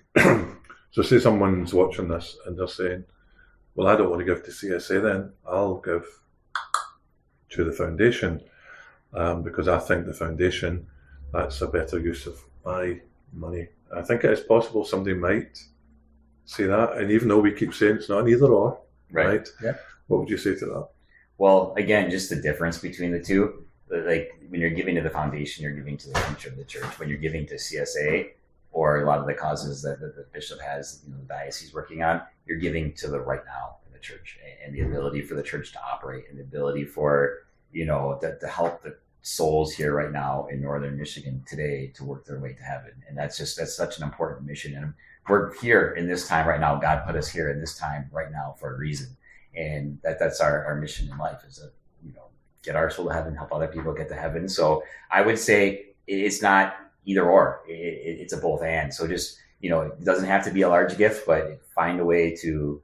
So say someone's watching this and they're saying, well, I don't want to give to CSA then. I'll give to the foundation because I think the foundation, that's a better use of my money. I think it is possible somebody might say that. And even though we keep saying it's not an either or, right? Yeah. What would you say to that? Well, again, just the difference between the two. Like when you're giving to the foundation, you're giving to the future of the church. When you're giving to CSA or a lot of the causes that the bishop has, the diocese working on, you're giving to the right now in the church and the ability for the church to operate and the ability for, to help the souls here right now in northern Michigan today to work their way to heaven. And that's such an important mission. And we're here in this time right now. God put us here in this time right now for a reason. And that's our mission in life is to, get our soul to heaven, help other people get to heaven. So I would say it's not either or, it's a both and. So just, it doesn't have to be a large gift, but find a way to,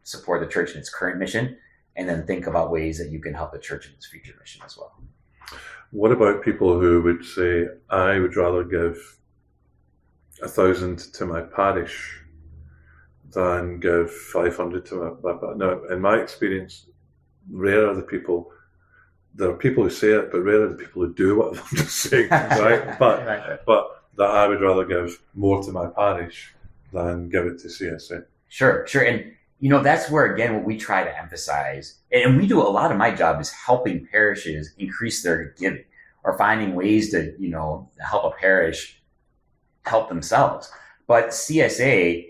support the church in its current mission, and then think about ways that you can help the church in its future mission as well. What about people who would say, I would rather give 1,000 to my parish than give 500 to my parish? Now, in my experience, rare are the people. There are people who say it, but rare are the people who do what I'm just saying, right? But that I would rather give more to my parish than give it to CSA. Sure. And that's where, again, what we try to emphasize, and we do a lot of my job is helping parishes increase their giving or finding ways to, help a parish help themselves. But CSA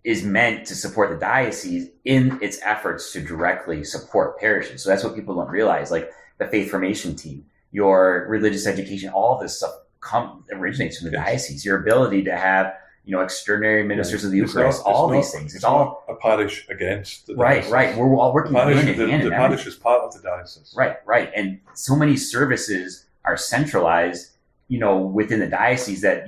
is meant to support the diocese in its efforts to directly support parishes. So that's what people don't realize, like the faith formation team, your religious education, all this stuff originates from the diocese. Your ability to have, extraordinary ministers of the Eucharist, these things. It's all a parish against the diocese. Right. We're all working hand in hand. The parish is part of the diocese. Right. And so many services are centralized, within the diocese that,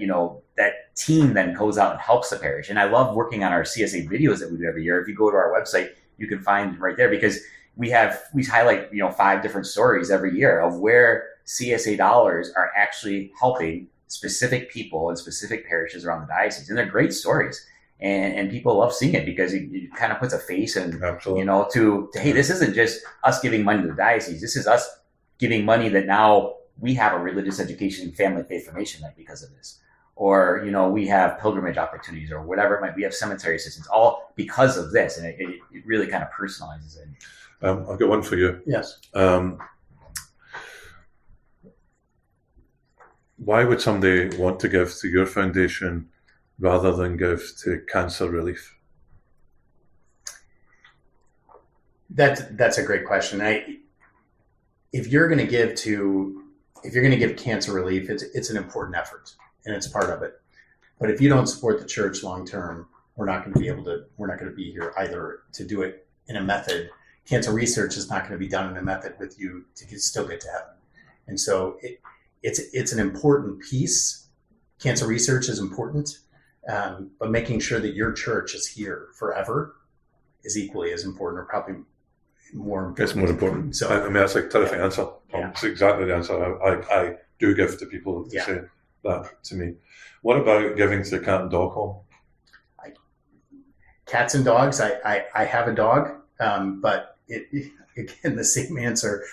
that team then goes out and helps the parish. And I love working on our CSA videos that we do every year. If you go to our website, you can find right there, because we highlight 5 different stories every year of where CSA dollars are actually helping specific people and specific parishes around the diocese. And they're great stories. And people love seeing it because it kind of puts a face and, to, hey, this isn't just us giving money to the diocese. This is us giving money that now we have a religious education family faith formation night because of this. Or, we have pilgrimage opportunities or whatever it might be. We have cemetery assistance, all because of this. And it really kind of personalizes it. I've got one for you. Yes. Why would somebody want to give to your foundation rather than give to cancer relief? That's a great question. If you're going to give cancer relief, it's an important effort and it's part of it. But if you don't support the church long term, we're not going to be here either to do it in a method. Cancer research is not going to be done in a method with you to still get to heaven. And so it's an important piece. Cancer research is important, but making sure that your church is here forever is equally as important, or probably more important. It's more important. So that's a terrific answer. Yeah. It's exactly the answer I do give to people to say that to me. What about giving to the cat and dog home? Cats and dogs. I have a dog, but again, the same answer.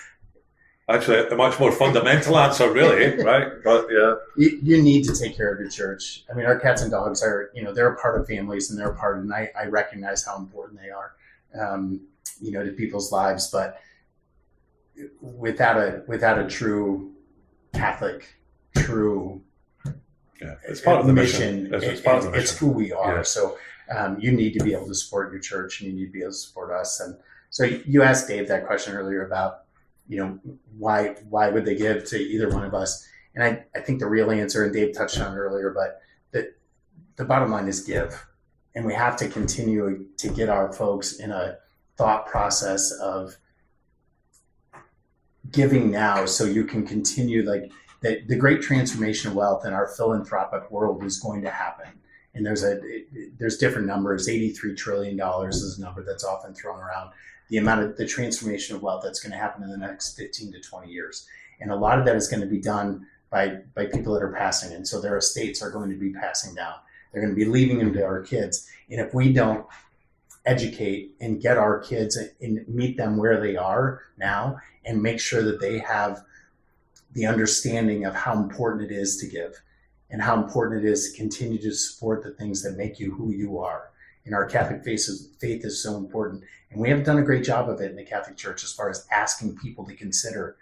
Actually, a much more fundamental answer, really, right? But yeah, you need to take care of your church. I mean, our cats and dogs are, they're a part of families, and they're a part, and I recognize how important they are, to people's lives. But without a true Catholic, it's part of the mission. It's who we are. Yeah. So you need to be able to support your church, and you need to be able to support us. And so you asked Dave that question earlier about, why would they give to either one of us? And I think the real answer, and Dave touched on it earlier, but the bottom line is give. And we have to continue to get our folks in a thought process of giving now so you can continue, like the great transformation of wealth in our philanthropic world is going to happen. And there's different numbers. $83 trillion is a number that's often thrown around. The transformation of wealth that's going to happen in the next 15 to 20 years. And a lot of that is going to be done by people that are passing. And so their estates are going to be passing down. They're going to be leaving them to our kids. And if we don't educate and get our kids and meet them where they are now and make sure that they have the understanding of how important it is to give and how important it is to continue to support the things that make you who you are. And our Catholic faith is so important. And we haven't done a great job of it in the Catholic Church as far as asking people to consider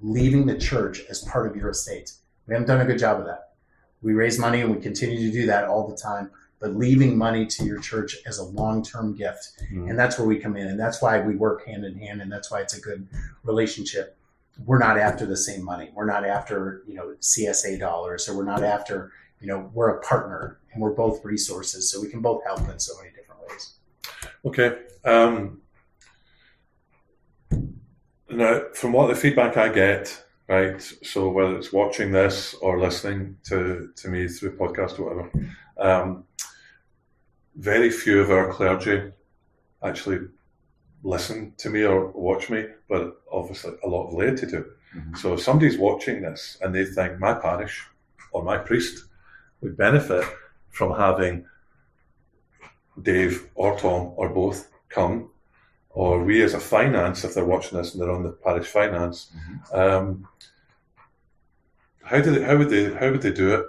leaving the church as part of your estate. We haven't done a good job of that. We raise money and we continue to do that all the time, but leaving money to your church as a long-term gift. Mm-hmm. And that's where we come in. And that's why we work hand in hand. And that's why it's a good relationship. We're not after the same money. We're not after, CSA dollars, or we're not after, we're a partner, and we're both resources. So we can both help in so many different ways. Okay. Now, from what the feedback I get, right, so whether it's watching this or listening to me through podcast or whatever, very few of our clergy actually listen to me or watch me, but obviously a lot of laity do. Mm-hmm. So if somebody's watching this and they think my parish or my priest would benefit from having Dave or Tom or both come, or we as a finance, if they're watching this and they're on the parish finance, mm-hmm. How would they do it?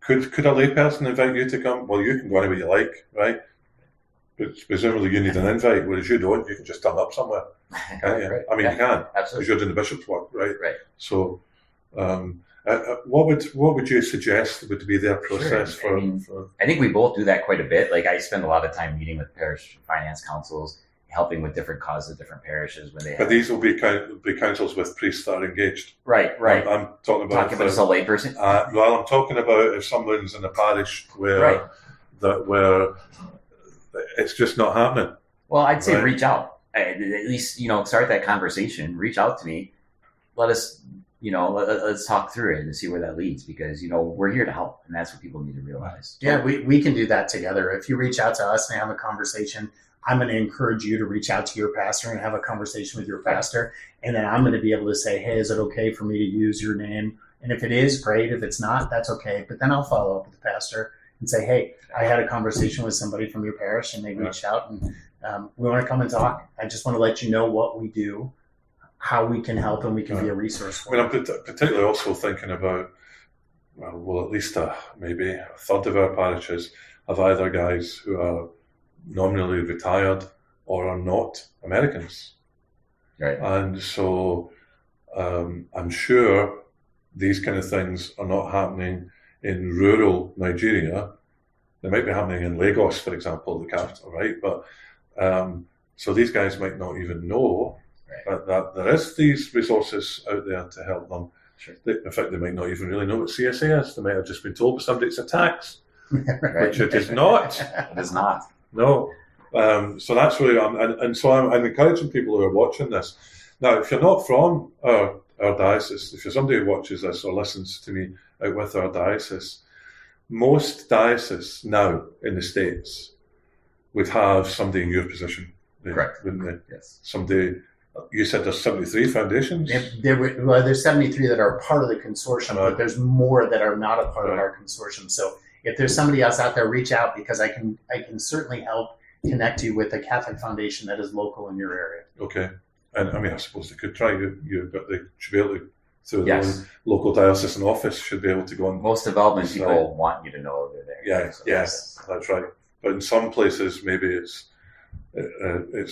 Could a lay person invite you to come? Well, you can go anywhere you like, right? But presumably you need an invite, whereas you don't. You can just turn up somewhere, can't you? Right. I mean, you can, because you're doing the bishop's work, right? Right. So, what would you suggest would be their process for? I think we both do that quite a bit. Like, I spend a lot of time meeting with parish finance councils, helping with different causes of different parishes when they. But these will be councils with priests that are engaged. Right. I'm talking about as a layperson. Well, I'm talking about if someone's in a parish where it's just not happening. Well, I'd say reach out. At least, start that conversation. Reach out to me. Let us let's talk through it and see where that leads, because, we're here to help, and that's what people need to realize. Yeah, we can do that together. If you reach out to us and have a conversation, I'm going to encourage you to reach out to your pastor and have a conversation with your pastor. And then I'm going to be able to say, hey, is it okay for me to use your name? And if it is, great. If it's not, that's okay. But then I'll follow up with the pastor and say, hey, I had a conversation with somebody from your parish and they reached out and we want to come and talk. I just want to let you know what we do, how we can help, and we can be a resource for you. I'm particularly also thinking about, at least maybe a third of our parishes have either guys who are nominally retired or are not Americans. Right. And so I'm sure these kind of things are not happening in rural Nigeria. They might be happening in Lagos, for example, the capital, right? But so these guys might not even know that there is these resources out there to help them. Sure. In fact, they might not even really know what CSA is. They might have just been told by somebody it's a tax, which it is not. It is not. No. So that's really, and so I'm encouraging people who are watching this. Now, if you're not from our diocese, if you're somebody who watches this or listens to me out with our diocese, most dioceses now in the States would have somebody in your position. Correct. Wouldn't they? Yes. Somebody, you said there's 73 foundations? There's 73 that are part of the consortium, but there's more that are not a part of our consortium. So if there's somebody else out there, reach out, because I can certainly help connect you with a Catholic foundation that is local in your area. Okay. And I suppose they could try you, but they should be able to, through their own local diocesan office, should be able to go on. Most development people want you to know they're there. Yeah, so yes, that's right. But in some places, maybe it's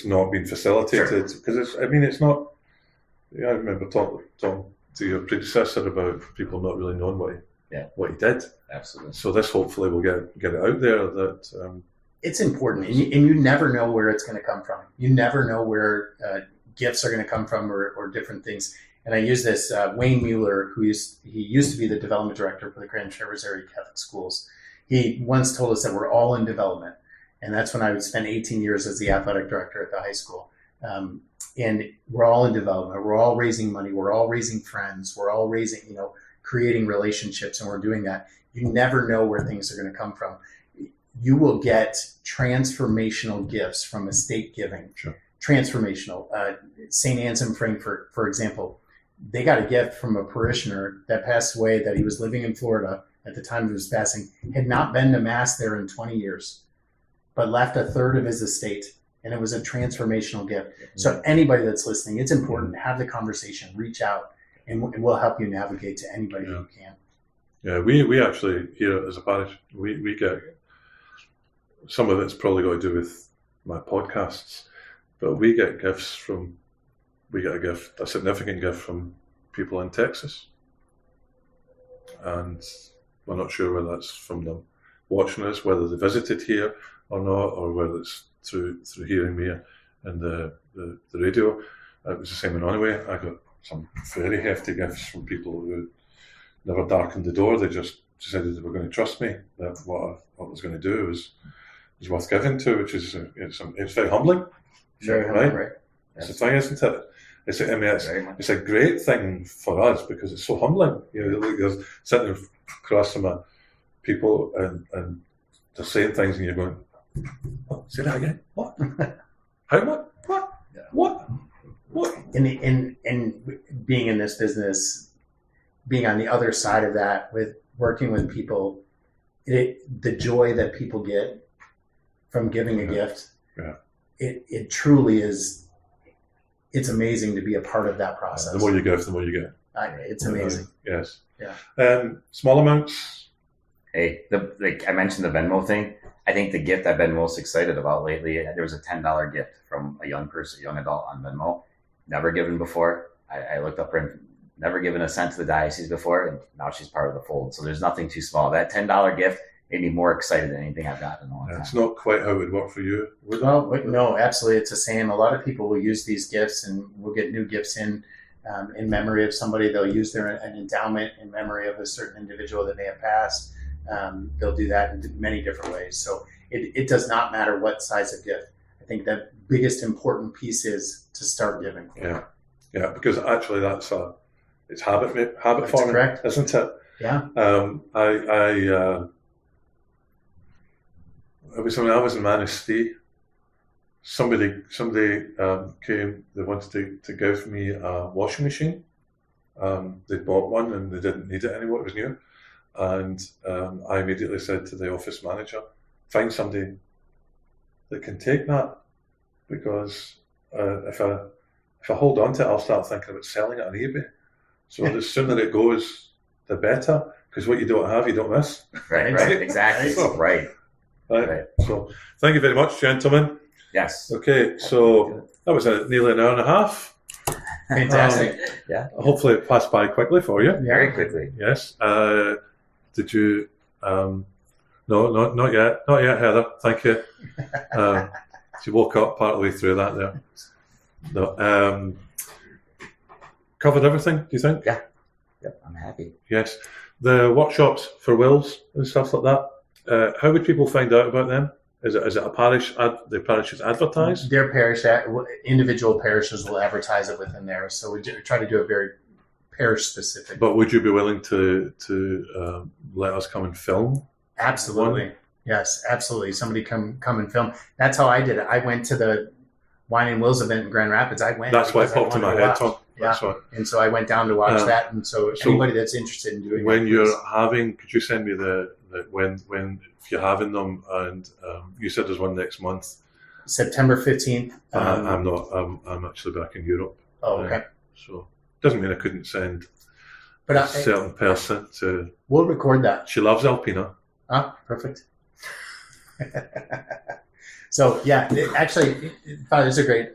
not been facilitated, because it's not. Yeah, I remember talking to your predecessor about people not really knowing what he did. Absolutely. So this hopefully will get it out there that it's important, and you never know where it's going to come from. You never know where gifts are going to come from or different things. And I use this Wayne Mueller, he used to be the development director for the Grand Traverse Area Catholic Schools. He once told us that we're all in development. And that's when I would spend 18 years as the athletic director at the high school. And we're all in development. We're all raising money. We're all raising friends. We're all raising, creating relationships, and we're doing that. You never know where things are going to come from. You will get transformational gifts from estate giving. Sure. Transformational. St. Anselm Frankfurt, for example, they got a gift from a parishioner that passed away, that he was living in Florida at the time of his passing, had not been to Mass there in 20 years, but left a third of his estate, and it was a transformational gift. So anybody that's listening, it's important to have the conversation, reach out, and we'll help you navigate to anybody who can. Yeah, we actually, here as a parish, we get, some of it's probably got to do with my podcasts, but we get a significant gift from people in Texas. And we're not sure whether that's from them watching us, whether they visited here or not, or whether it's through hearing me and the radio. It was the same in Onaway. I got some very hefty gifts from people who never darkened the door. They just decided they were going to trust me, that what I was going to do was worth giving to, which is it's very humbling. Very humbling, right? It's a thing, isn't it? It's a great thing for us because it's so humbling. You're sitting across from people and they're saying things and you're going, oh, say that again. What? How much? What? Yeah. What? In being in this business, being on the other side of that, with working with people, the joy that people get from giving a gift, it truly is. It's amazing to be a part of that process. The more you give, the more you get. It's amazing. Yes. Yeah. Small amounts. Hey, I mentioned the Venmo thing. I think the gift I've been most excited about lately, there was a $10 gift from a young adult on Venmo. Never given before. I looked up her and never given a cent to the diocese before, and now she's part of the fold. So there's nothing too small. That $10 gift made me more excited than anything I've gotten in a long time. It's not quite how it would work for you. No, absolutely. It's the same. A lot of people will use these gifts, and we'll get new gifts in memory of somebody. They'll use an endowment in memory of a certain individual that may have passed. They'll do that in many different ways. So it does not matter what size of gift. I think the biggest important piece is to start giving. Yeah, because actually that's it's habit That's forming, correct. isn't it? Yeah. It was when I was in Manistee. Somebody came. They wanted to give me a washing machine. They bought one and they didn't need it anymore. It was new, and I immediately said to the office manager, "Find somebody that can take that, because if I hold on to it, I'll start thinking about selling it on eBay. So the sooner it goes, the better. Because what you don't have, you don't miss." Right. Exactly. So, right. So thank you very much, gentlemen. Yes. Okay, so that was nearly an hour and a half. Fantastic. Yeah. Hopefully it passed by quickly for you. Very quickly. Yes. Did you? No, not yet. Not yet, Heather. Thank you. She woke up part of the way through that there. No, covered everything, do you think? Yeah. Yep, I'm happy. Yes. The workshops for wills and stuff like that, how would people find out about them? Is it a parish? The parishes advertise? Their parish, individual parishes will advertise it within there. So we try to do it very parish specific. But would you be willing to let us come and film? Absolutely. Yes, absolutely. Somebody come and film. That's how I did it. I went to the Wine and Wills event in Grand Rapids. That's why it popped in my head, Tom. Yeah. And so I went down to watch that. And so anybody that's interested in doing when that, you're having, could you send me the when if you're having them, and you said there's one next month. September 15th. I'm not. I'm actually back in Europe. Oh, okay. So doesn't mean I couldn't send but a certain person to. We'll record that. She loves Alpina. Ah, perfect. So yeah, actually, Father, it's a great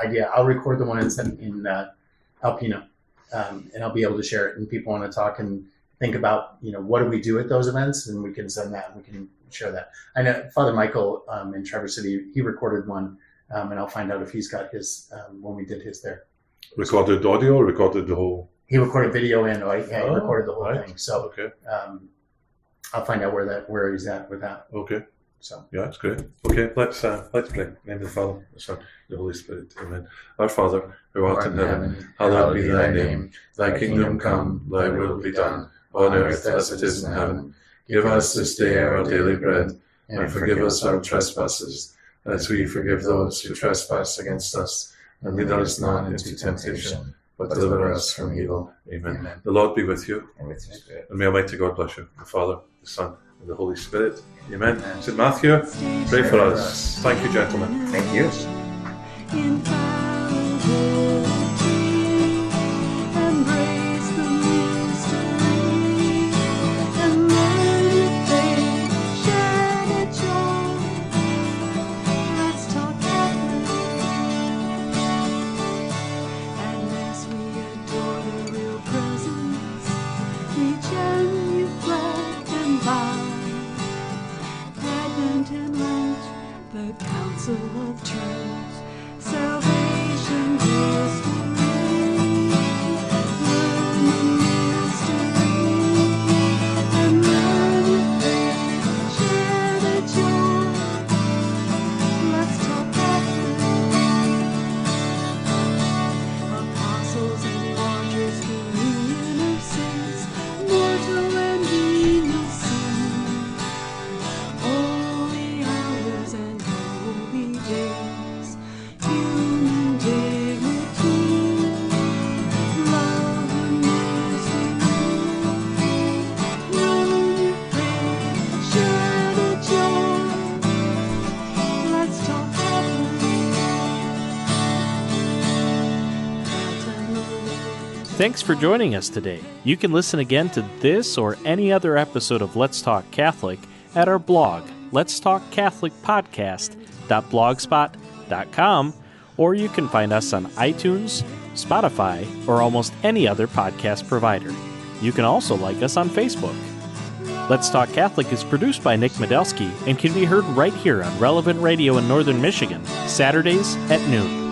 idea. I'll record the one in Alpina, and I'll be able to share it. And people want to talk and think about, what do we do at those events, and we can send that. And we can share that. I know Father Michael in Traverse City, he recorded one, and I'll find out if he's got his when we did his there. Recorded audio, or recorded the whole. He recorded video and he recorded the whole thing. So okay. I'll find out where he's at with that. Okay. So yeah, that's great. Okay, let's pray. In the name of the Father, the Son, the Holy Spirit. Amen. Our Father, who art in heaven, hallowed be thy name. Thy kingdom come, thy will be done, on earth as it is in heaven. Give us this day our daily bread, and forgive us our trespasses, as we forgive those who trespass against us. And lead us not into temptation, but deliver us from evil. Amen. Amen. The Lord be with you. And with your spirit. And may Almighty God bless you, the Father, the Son, and the Holy Spirit. Amen. St. Matthew, pray for us. Thank you, gentlemen. Thank you. Embrace the mystery, and learn with faith, share the joy. Let's talk Catholic. And as we adore the real presence, we genuflect and bow. Advent and Lent, the council of truth, salvation history, learn the mystery, and learn with faith, share the joy. Let's talk Catholic. Apostles and martyrs, communion of saints, mortal and venial sin, holy hours and holy days, human dignity, love and mystery, learn your faith, share the joy. Let's talk Catholic. Thanks for joining us today. You can listen again to this or any other episode of Let's Talk Catholic at our blog, letstalkcatholicpodcast.blogspot.com, or you can find us on iTunes, Spotify, or almost any other podcast provider. You can also like us on Facebook. Let's Talk Catholic is produced by Nick Medelski and can be heard right here on Relevant Radio in Northern Michigan, Saturdays at noon.